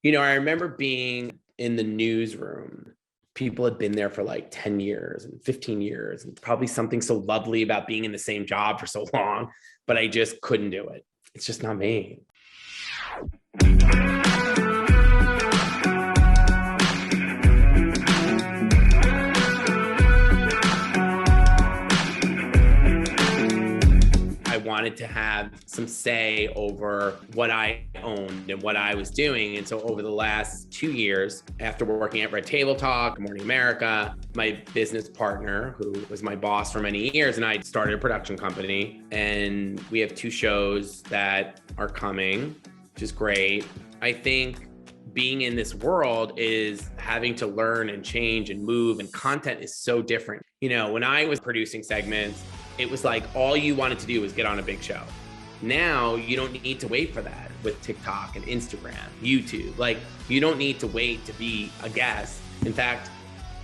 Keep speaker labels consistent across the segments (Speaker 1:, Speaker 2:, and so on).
Speaker 1: I remember being in the newsroom. People had been there for like 10 years and 15 years, and probably something so lovely about being in the same job for so long, but I just couldn't do it. It's just not me. Wanted to have some say over what I owned and what I was doing. And so over the last 2 years, after working at Red Table Talk, Good Morning America, my business partner, who was my boss for many years, and I started a production company. And we have 2 shows that are coming, which is great. I think being in this world is having to learn and change and move, and content is so different. When I was producing segments, it was like all you wanted to do was get on a big show. Now you don't need to wait for that with TikTok and Instagram, YouTube. Like, you don't need to wait to be a guest. In fact,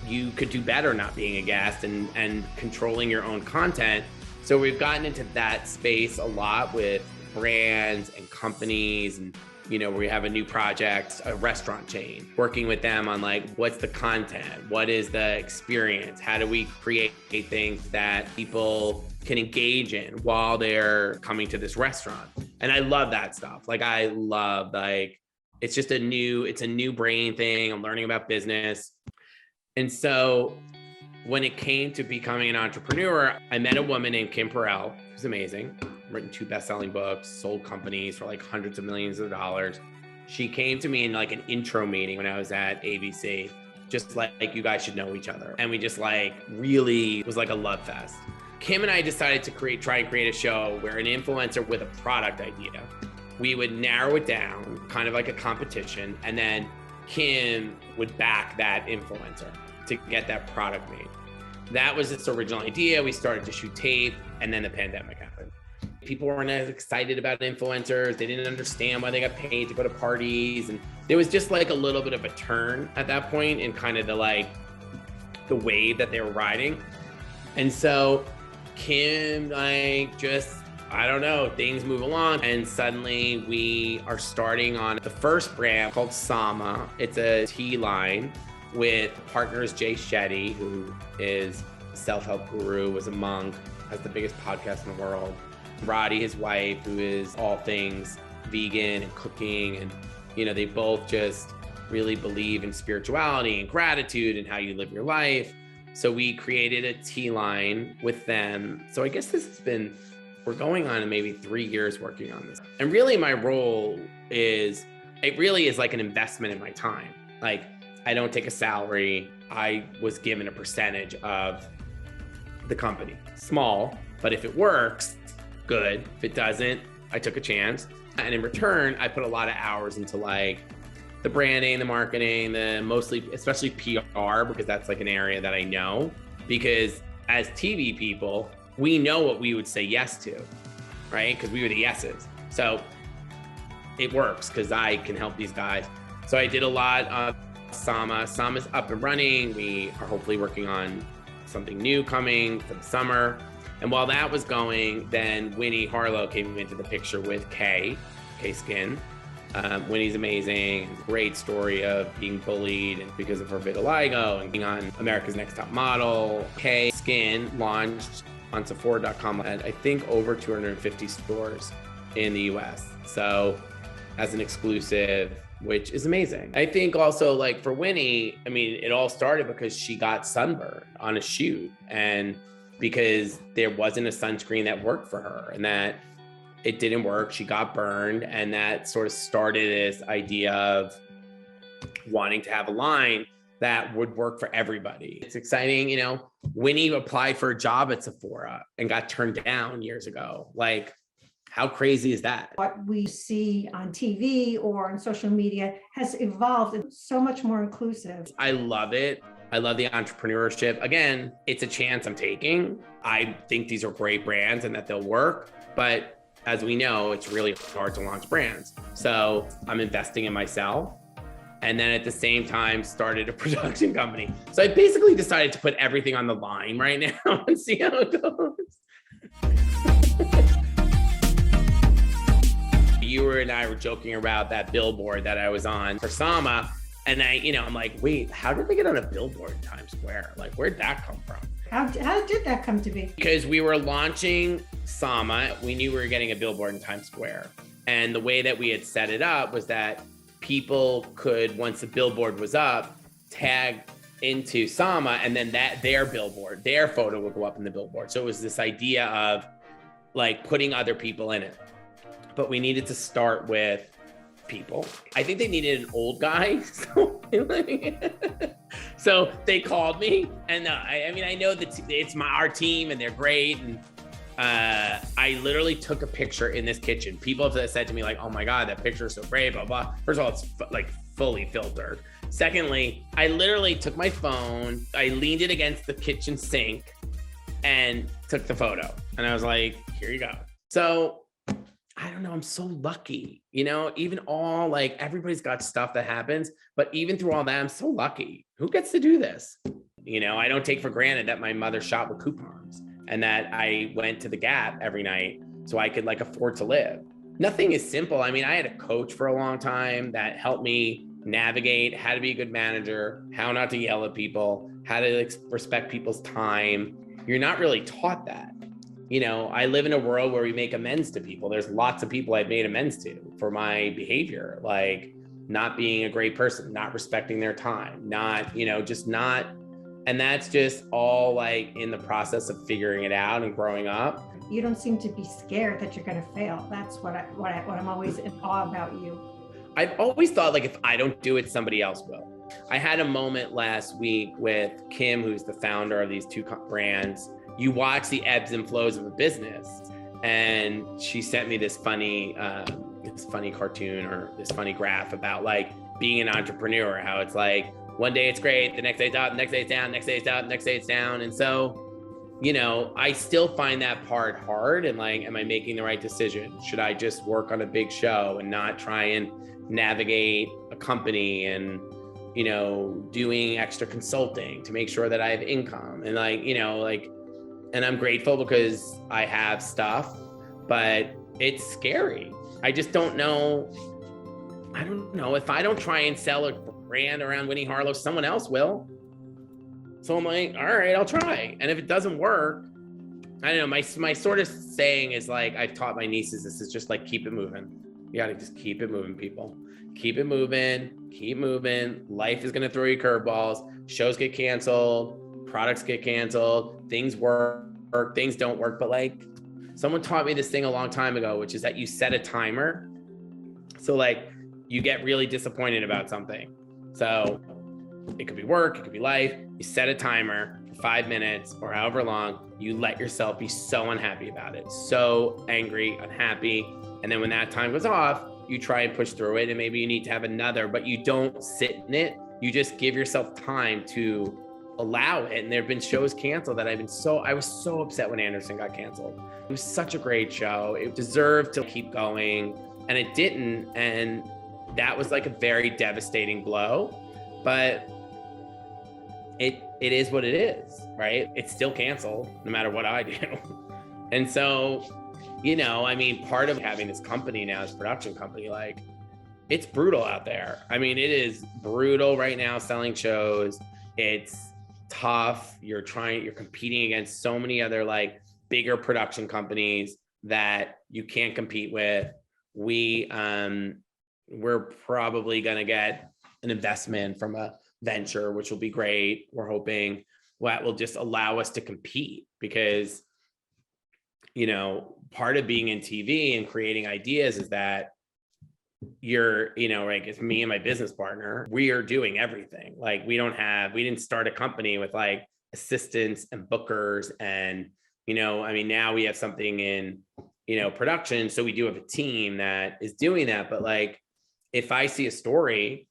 Speaker 1: you could do better not being a guest and controlling your own content. So we've gotten into that space a lot with brands and companies, and we have a new project, a restaurant chain, working with them on like, what's the content? What is the experience? How do we create things that people can engage in while they're coming to this restaurant? And I love that stuff. Like, it's just a new brain thing. I'm learning about business. And so when it came to becoming an entrepreneur, I met a woman named Kim Perrell, who's amazing. Written 2 best-selling books, sold companies for like hundreds of millions of dollars. She came to me in like an intro meeting when I was at ABC, just like you guys should know each other. And we just really was like a love fest. Kim and I decided to try and create a show where an influencer with a product idea, we would narrow it down, kind of like a competition, and then Kim would back that influencer to get that product made. That was its original idea. We started to shoot tape, and then the pandemic happened. People weren't as excited about influencers. They didn't understand why they got paid to go to parties. And there was just like a little bit of a turn at that point in kind of the wave that they were riding. And so Kim, I don't know, things move along. And suddenly we are starting on the first brand called Sama. It's a tea line with partners Shetty, who is a self-help guru, was a monk, has the biggest podcast in the world. Roddy, his wife, who is all things vegan and cooking. And, they both just really believe in spirituality and gratitude and how you live your life. So we created a tea line with them. So I guess we're going on maybe 3 years working on this. And really my role is like an investment in my time. Like, I don't take a salary. I was given a percentage of the company. Small, but if it works, good. If it doesn't, I took a chance. And in return, I put a lot of hours into like the branding, the marketing, especially PR, because that's like an area that I know. Because as TV people, we know what we would say yes to, right? Because we were the yeses. So it works because I can help these guys. So I did a lot of Sama. Sama's up and running. We are hopefully working on something new coming for the summer. And while that was going, then Winnie Harlow came into the picture with K Skin. Winnie's amazing, great story of being bullied and because of her vitiligo and being on America's Next Top Model. K Skin launched on Sephora.com at I think over 250 stores in the US. So as an exclusive, which is amazing. I think also like for Winnie, it all started because she got sunburned on a shoot, and because there wasn't a sunscreen that worked for her, and that it didn't work. She got burned, and that sort of started this idea of wanting to have a line that would work for everybody. It's exciting, Winnie applied for a job at Sephora and got turned down years ago. Like, how crazy is that?
Speaker 2: What we see on TV or on social media has evolved and so much more inclusive.
Speaker 1: I love it. I love the entrepreneurship. Again, it's a chance I'm taking. I think these are great brands and that they'll work, but as we know, it's really hard to launch brands. So I'm investing in myself, and then at the same time started a production company. So I basically decided to put everything on the line right now and see how it goes. you and I were joking about that billboard that I was on for Sama. And I'm like, wait, how did they get on a billboard in Times Square? Like, where'd that come from?
Speaker 2: How did that come to be?
Speaker 1: Because we were launching Sama. We knew we were getting a billboard in Times Square. And the way that we had set it up was that people could, once the billboard was up, tag into Sama, and then their billboard, their photo would go up in the billboard. So it was this idea of like putting other people in it. But we needed to start with people. I think they needed an old guy. So they called me, and I know that it's our team and they're great. And I literally took a picture in this kitchen. People have said to me like, oh my God, that picture is so great, blah, blah. First of all, it's like fully filtered. Secondly, I literally took my phone, I leaned it against the kitchen sink and took the photo. And I was like, here you go. So I don't know, I'm so lucky, even all like everybody's got stuff that happens, but even through all that, I'm so lucky. Who gets to do this? I don't take for granted that my mother shot with coupons and that I went to the Gap every night so I could like afford to live. Nothing is simple. I had a coach for a long time that helped me navigate how to be a good manager, how not to yell at people, how to respect people's time. You're not really taught that. I live in a world where we make amends to people. There's lots of people I've made amends to for my behavior, like not being a great person, not respecting their time, just not. And that's just all like in the process of figuring it out and growing up.
Speaker 2: You don't seem to be scared that you're going to fail. That's what I'm always in awe about you.
Speaker 1: I've always thought like if I don't do it, somebody else will. I had a moment last week with Kim, who's the founder of these two brands. You watch the ebbs and flows of a business, and she sent me this funny cartoon or this funny graph about like being an entrepreneur, how it's like one day it's great, the next day it's up, the next day it's down, next day it's up, next day it's down. And so, I still find that part hard. And like, am I making the right decision? Should I just work on a big show and not try and navigate a company and, doing extra consulting to make sure that I have income and and I'm grateful because I have stuff, but it's scary. I just don't know. I don't know if I don't try and sell a brand around Winnie Harlow, someone else will. So I'm like, all right, I'll try. And if it doesn't work, I don't know. My sort of saying is like, I've taught my nieces, this is just like, keep it moving. You got to just keep it moving, people. Keep it moving, keep moving. Life is going to throw you curveballs. Shows get canceled, products get canceled, things work, things don't work. But like someone taught me this thing a long time ago, which is that you set a timer. So like you get really disappointed about something. So it could be work, it could be life. You set a timer for 5 minutes or however long, you let yourself be so unhappy about it, so angry, unhappy. And then when that time goes off, you try and push through it, and maybe you need to have another, but you don't sit in it. You just give yourself time to allow it. And there have been shows canceled that I was so upset when Anderson got canceled. It was such a great show. It deserved to keep going, and it didn't. And that was like a very devastating blow, but it is what it is, right? It's still canceled no matter what I do. And so, part of having this company now, this production company, like it's brutal out there. It is brutal right now selling shows. It's tough. You're competing against so many other like bigger production companies that you can't compete with. We're probably going to get an investment from a venture, which will be great. We're hoping that will just allow us to compete because, part of being in TV and creating ideas is that you're, like it's me and my business partner, we are doing everything. Like we didn't start a company with like assistants and bookers and, now we have something in, production. So we do have a team that is doing that. But like, if I see a story,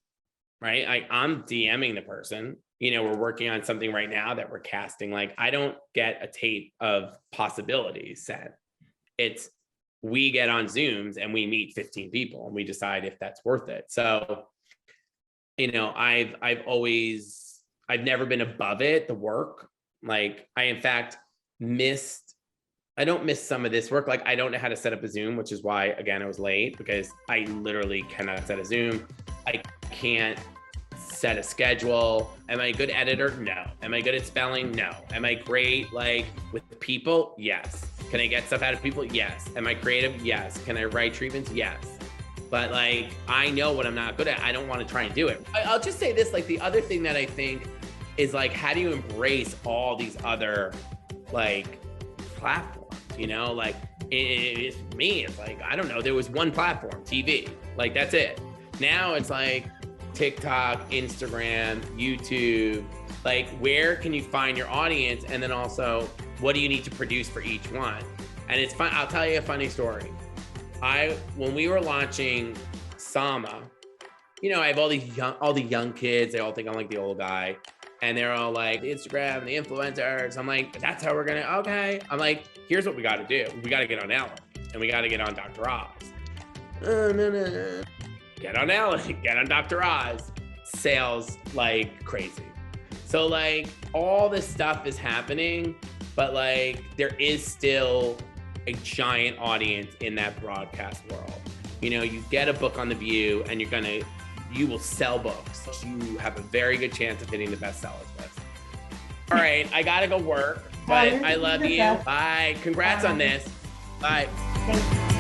Speaker 1: right, I'm DMing the person, we're working on something right now that we're casting. Like I don't get a tape of possibilities sent. It's we get on Zooms and we meet 15 people and we decide if that's worth it. So, I've never been above it, the work. Like I, in fact, missed I don't miss some of this work. Like I don't know how to set up a Zoom, which is why, again, I was late because I literally cannot set a Zoom. I can't set a schedule. Am I a good editor? No. Am I good at spelling? No. Am I great like with people? Yes. Can I get stuff out of people? Yes. Am I creative? Yes. Can I write treatments? Yes. But like, I know what I'm not good at. I don't want to try and do it. I'll just say this, like the other thing that I think is like, how do you embrace all these other like platforms, you know? Like it's me, it's like, I don't know, there was one platform, TV, like that's it. Now it's like TikTok, Instagram, YouTube, like where can you find your audience? And then also, what do you need to produce for each one? And it's fun. I'll tell you a funny story. When we were launching Sama, you know, I have all the young kids. They all think I'm like the old guy. And they're all like, the Instagram, the influencers. I'm like, that's how we're gonna, okay. I'm like, here's what we gotta do. We gotta get on Ellen and we gotta get on Dr. Oz. No. Get on Ellen, get on Dr. Oz. Sales like crazy. So like all this stuff is happening, but like there is still a giant audience in that broadcast world. You know, you get a book on The View and you will sell books. You have a very good chance of hitting the bestsellers list. All right, I gotta go work, but I love you. Bye. Congrats on this. Bye.
Speaker 2: Thank you.